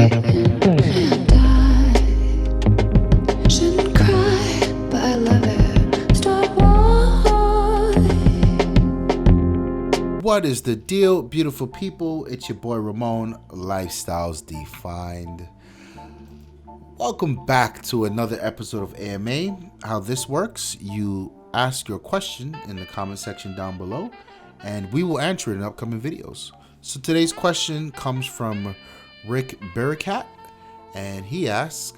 Shouldn't cry, but I love it. Stop why. What is the deal, beautiful people? It's your boy Ramon, Lifestyles Defined. Welcome back to another episode of AMA. How this works, you ask your question in the comment section down below, and we will answer it in upcoming videos. So today's question comes from Rickbearcat, and he asks,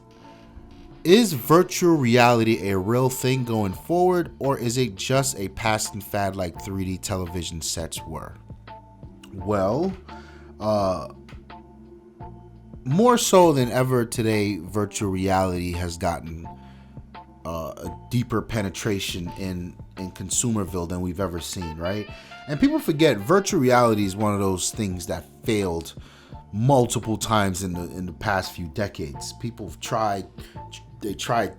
is virtual reality a real thing going forward, or is it just a passing fad like 3D television sets were? Well, more so than ever today, virtual reality has gotten a deeper penetration in Consumerville than we've ever seen, right? And people forget virtual reality is one of those things that failed multiple times in the past few decades. People have tried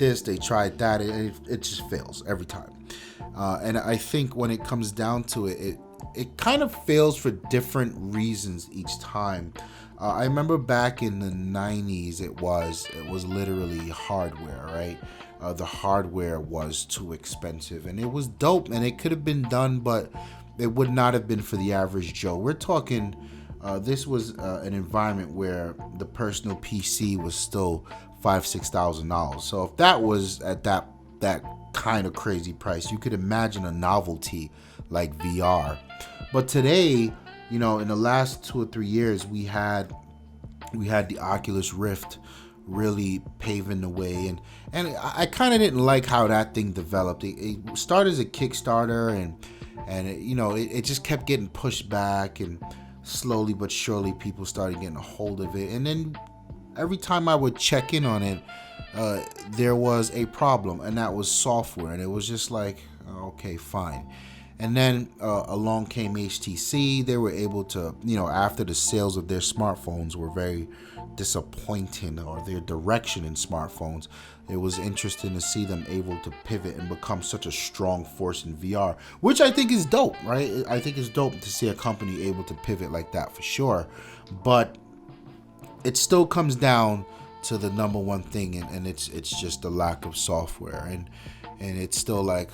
this, they tried that, and it just fails every time. And I think when it comes down to it kind of fails for different reasons each time. I remember back in the 90s, it was literally hardware, right? The hardware was too expensive, and it was dope, and it could have been done, but it would not have been for the average Joe. We're talking, this was an environment where the personal PC was still $5,000-$6,000. So if that was at that kind of crazy price, you could imagine a novelty like VR. But today, you know, in the last 2 or 3 years, we had the Oculus Rift really paving the way, and I kind of didn't like how that thing developed. It started as a Kickstarter, and it just kept getting pushed back, and slowly but surely people started getting a hold of it. And then every time I would check in on it, there was a problem, and that was software, and it was just like, okay, fine. And then along came HTC. They were able to, after the sales of their smartphones were very disappointing, or their direction in smartphones, it was interesting to see them able to pivot and become such a strong force in VR, which I think is dope, right? I think it's dope to see a company able to pivot like that, for sure. But it still comes down to the number one thing, and it's just the lack of software, and it's still like,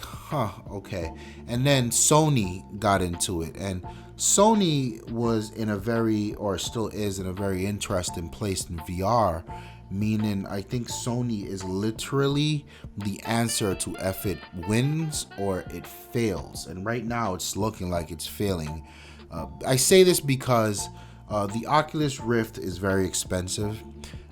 okay. And then Sony got into it, and Sony was in a very, or still is in a very interesting place in VR, meaning I think Sony is literally the answer to if it wins or it fails. And right now it's looking like it's failing. I say this because the Oculus Rift is very expensive.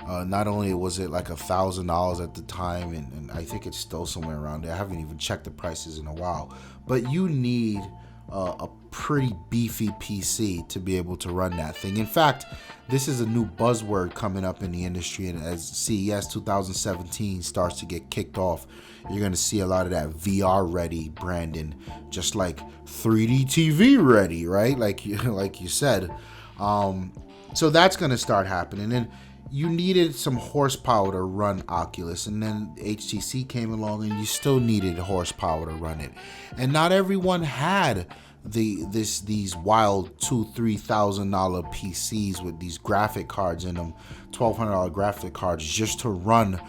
Not only was it like $1,000 at the time, and I think it's still somewhere around there. I haven't even checked the prices in a while. But you need a pretty beefy PC to be able to run that thing. In fact, this is a new buzzword coming up in the industry, and as CES 2017 starts to get kicked off, you're going to see a lot of that VR ready branding, just like 3D TV ready, right? Like you said. So that's going to start happening. And you needed some horsepower to run Oculus, and then HTC came along, and you still needed horsepower to run it. And not everyone had these wild $2,000-$3,000 PCs with these graphic cards in them, $1,200 graphic cards, just to run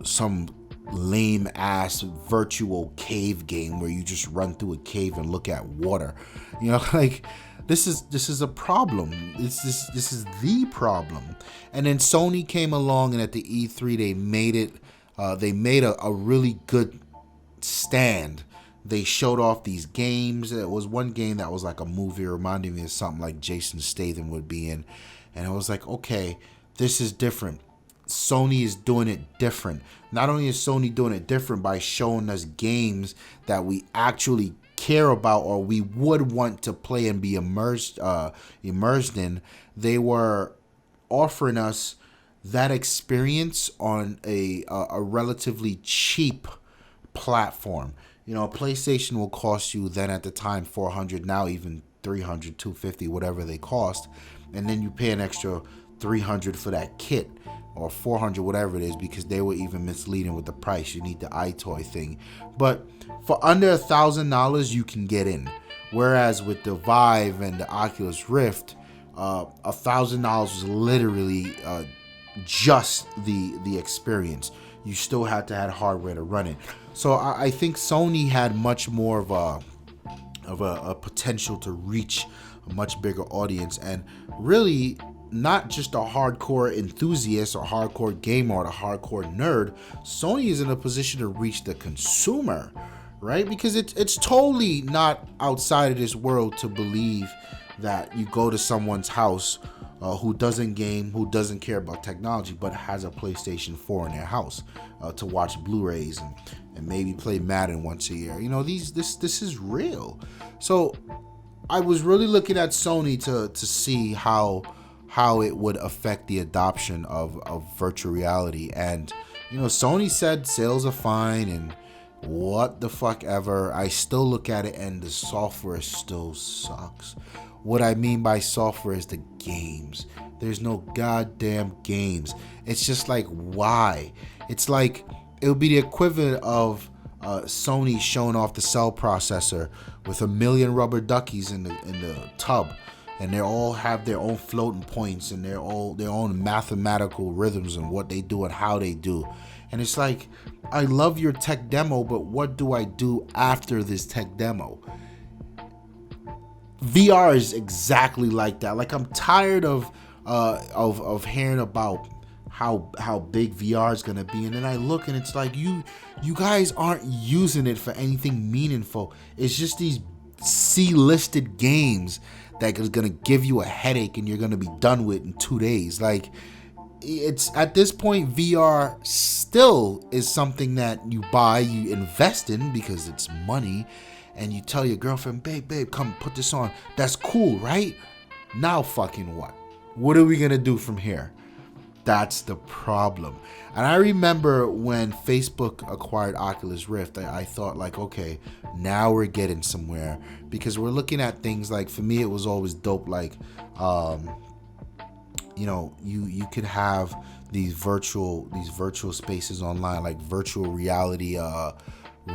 some lame ass virtual cave game where you just run through a cave and look at water. Like, this is a problem. This is the problem. And then Sony came along, and at the E3 they made it. They made a really good stand. They showed off these games. It was one game that was like a movie, reminding me of something like Jason Statham would be in. And I was like, okay, this is different. Sony is doing it different. Not only is Sony doing it different by showing us games that we actually care about, or we would want to play and be immersed in, they were offering us that experience on a relatively cheap platform. PlayStation will cost you then at the time $400, now even $300, $250, whatever they cost, and then you pay an extra $300 for that kit, or $400, whatever it is, because they were even misleading with the price. You need the iToy thing. But for under $1,000, you can get in. Whereas with the Vive and the Oculus Rift, $1,000 was literally just the experience. You still had to have hardware to run it. So I think Sony had much more of a potential to reach a much bigger audience, and really not just a hardcore enthusiast or hardcore gamer or a hardcore nerd. Sony is in a position to reach the consumer, right? Because it's totally not outside of this world to believe that you go to someone's house who doesn't game, who doesn't care about technology, but has a PlayStation 4 in their house to watch Blu-rays and maybe play Madden once a year. You know, this is real. So I was really looking at Sony to see how it would affect the adoption of virtual reality. And, you know, Sony said sales are fine and what the fuck ever. I still look at it and the software still sucks. What I mean by software is the games. There's no goddamn games. It's just like, why? It's like, it would be the equivalent of Sony showing off the cell processor with 1 million rubber duckies in the tub, and they all have their own floating points and their own mathematical rhythms and what they do and how they do. And it's like, I love your tech demo, but what do I do after this tech demo? VR is exactly like that. Like, I'm tired of hearing about how big VR is gonna be, and then I look and it's like you guys aren't using it for anything meaningful. It's just these C-listed games that is gonna give you a headache and you're gonna be done with in 2 days. Like, it's at this point, VR still is something that you buy, you invest in because it's money, and you tell your girlfriend, babe, come put this on. That's cool, right? Now fucking what? What are we gonna do from here? That's the problem. And I remember when Facebook acquired Oculus Rift, I thought like, okay, now we're getting somewhere, because we're looking at things like, for me, it was always dope. Like, you know, you could have these virtual spaces online, like virtual reality,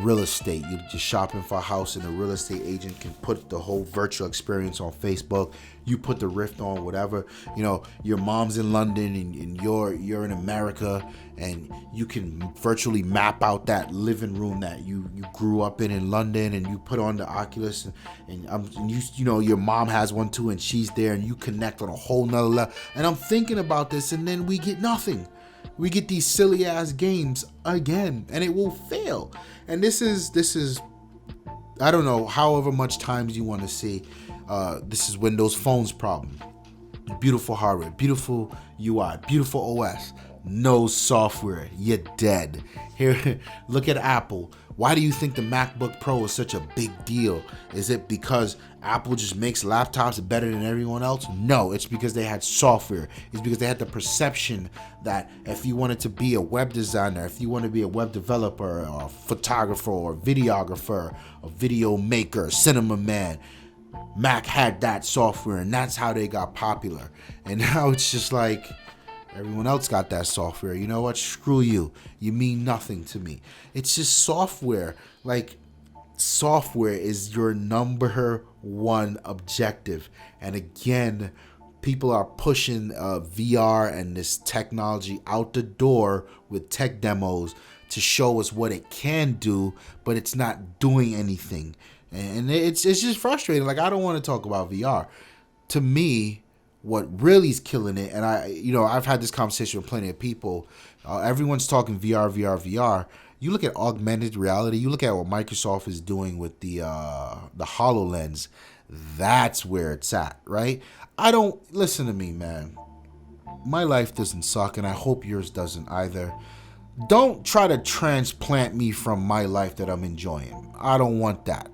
real estate. You're just shopping for a house and a real estate agent can put the whole virtual experience on Facebook. You put the Rift on, whatever. You know, your mom's in London and you're in America, and you can virtually map out that living room that you grew up in London, and you put on the Oculus, and you know your mom has one too, and she's there, and you connect on a whole nother level. And I'm thinking about this, and then we get nothing. We get these silly ass games again, and it will fail. And this is I don't know however much times you want to see. This is Windows Phone's problem. Beautiful hardware, beautiful UI, beautiful OS, no software. You're dead. Here, look at Apple. Why do you think the MacBook Pro is such a big deal? Is it because Apple just makes laptops better than everyone else? No, it's because they had software. It's because they had the perception that if you wanted to be a web designer, if you want to be a web developer, or a photographer, or a videographer, a video maker, cinema man, Mac had that software, and that's how they got popular. And now it's just like, everyone else got that software. You know what? Screw you. You mean nothing to me. It's just software. Like, software is your number one objective. And again, people are pushing VR and this technology out the door with tech demos to show us what it can do, but it's not doing anything. And it's just frustrating. Like, I don't want to talk about VR. To me, what really is killing it, and I've had this conversation with plenty of people. Everyone's talking VR. You look at augmented reality. You look at what Microsoft is doing with the HoloLens. That's where it's at, right? Listen to me, man. My life doesn't suck, and I hope yours doesn't either. Don't try to transplant me from my life that I'm enjoying. I don't want that.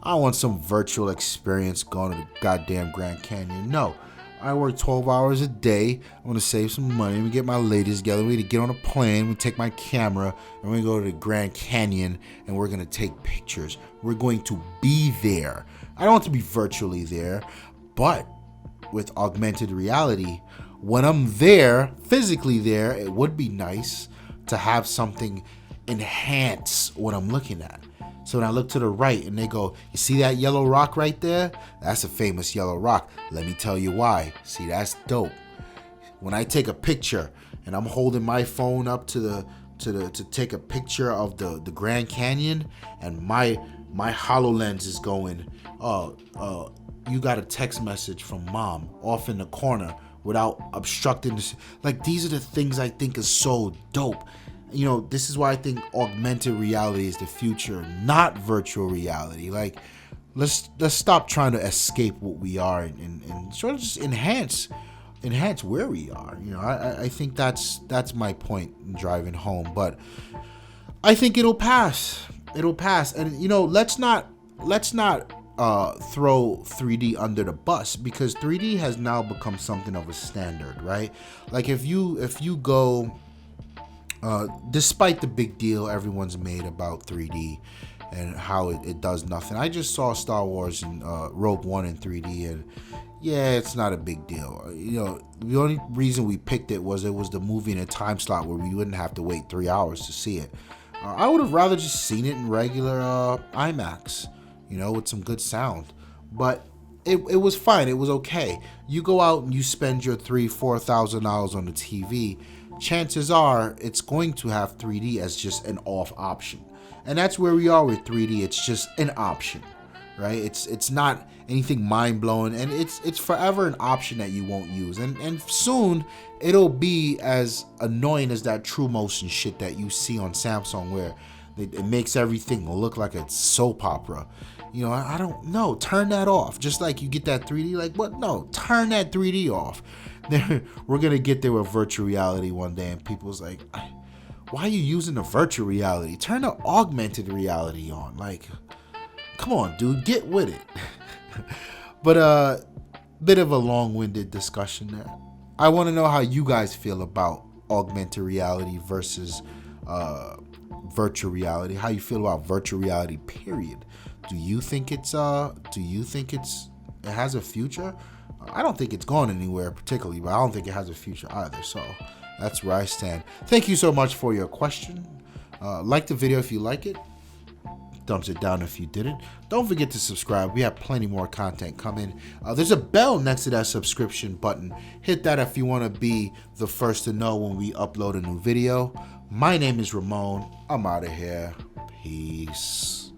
I want some virtual experience going to the goddamn Grand Canyon. No. I work 12 hours a day. I want to save some money. We get my ladies together. We need to get on a plane. We take my camera and we go to the Grand Canyon and we're going to take pictures. We're going to be there. I don't want to be virtually there, but with augmented reality, when I'm there, physically there, it would be nice to have something enhance what I'm looking at. So when I look to the right and they go, you see that yellow rock right there? That's a famous yellow rock. Let me tell you why. See, that's dope. When I take a picture and I'm holding my phone up to take a picture of the Grand Canyon, and my HoloLens is going, you got a text message from mom off in the corner without obstructing this. Like, these are the things I think is so dope. You know, this is why I think augmented reality is the future, not virtual reality. Like, let's stop trying to escape what we are and sort of just enhance where we are. You know, I think that's my point in driving home. But I think it'll pass. And you know, let's not throw 3D under the bus, because 3D has now become something of a standard, right? Like, if you go, despite the big deal everyone's made about 3D and how it does nothing. I just saw Star Wars and Rogue One in 3D, and yeah, it's not a big deal. You know, the only reason we picked it was the movie in a time slot where we wouldn't have to wait 3 hours to see it. I would have rather just seen it in regular IMAX, you know, with some good sound. But it was fine. It was okay. You go out and you spend your $3,000-$4,000 on the TV, chances are it's going to have 3D as just an off option. And that's where we are with 3D. It's just an option, right? It's not anything mind-blowing, and it's forever an option that you won't use. And soon it'll be as annoying as that True Motion shit that you see on Samsung, where it makes everything look like a soap opera. You know, I don't know. Turn that off. Just like you get that 3D, like, what? No, turn that 3D off. We're going to get there with virtual reality one day, and people's like, why are you using the virtual reality? Turn the augmented reality on. Like, come on, dude, get with it. But bit of a long-winded discussion there. I want to know how you guys feel about augmented reality versus virtual reality. How you feel about virtual reality, period. Do you think it has a future? I don't think it's going anywhere particularly, but I don't think it has a future either. So that's where I stand. Thank you so much for your question. Like the video if you like it. Thumbs it down if you didn't. Don't forget to subscribe. We have plenty more content coming. There's a bell next to that subscription button. Hit that if you want to be the first to know when we upload a new video. My name is Ramon. I'm out of here. Peace.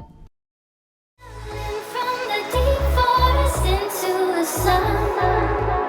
From the deep forest into the sun.